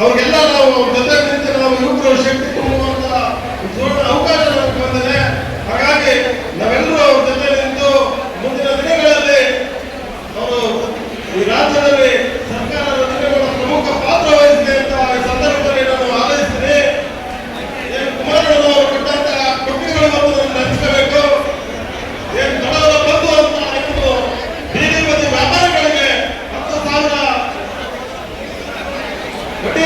ಅವ್ರಿಗೆಲ್ಲ ನಾವು ಜೊತೆ ನಿಂತು ನಾವು ಯುವಕರು ಶಕ್ತಿ ತುಂಬುವಂತ ದೊಡ್ಡ ಅವಕಾಶ ನಮಗೆ ಬಂದಿದೆ. ಹಾಗಾಗಿ ನಾವೆಲ್ಲರೂ ಅವ್ರ ಜೊತೆ ನಿಂತು ಮುಂದಿನ ದಿನಗಳಲ್ಲಿ ಅವರು ಈ ರಾಜ್ಯದಲ್ಲಿ ಸರ್ಕಾರದ ದಿನಗಳ ಪ್ರಮುಖ ಪಾತ್ರ ವಹಿಸಿದೆ ಅಂತ ಈ ಸಂದರ್ಭದಲ್ಲಿ ನಾನು ಆಲೋಚಿಸ್ತೀನಿ. ಕುಮಾರಣ್ಣನವರು ಕೊಟ್ಟಂತಹ ಕೊಟ್ಟಿಗೆಗಳ ಮೊತ್ತವನ್ನು ನೆನೆಸ್ಕೋಬೇಕು. ಏನು ಬಡವರ ಬಂಧು ಅಂತ ಇವರು ಬೀದಿ ಬದಿ ವ್ಯಾಪಾರಿಗಳಿಗೆ 10,000 ಬಡ್ಡಿ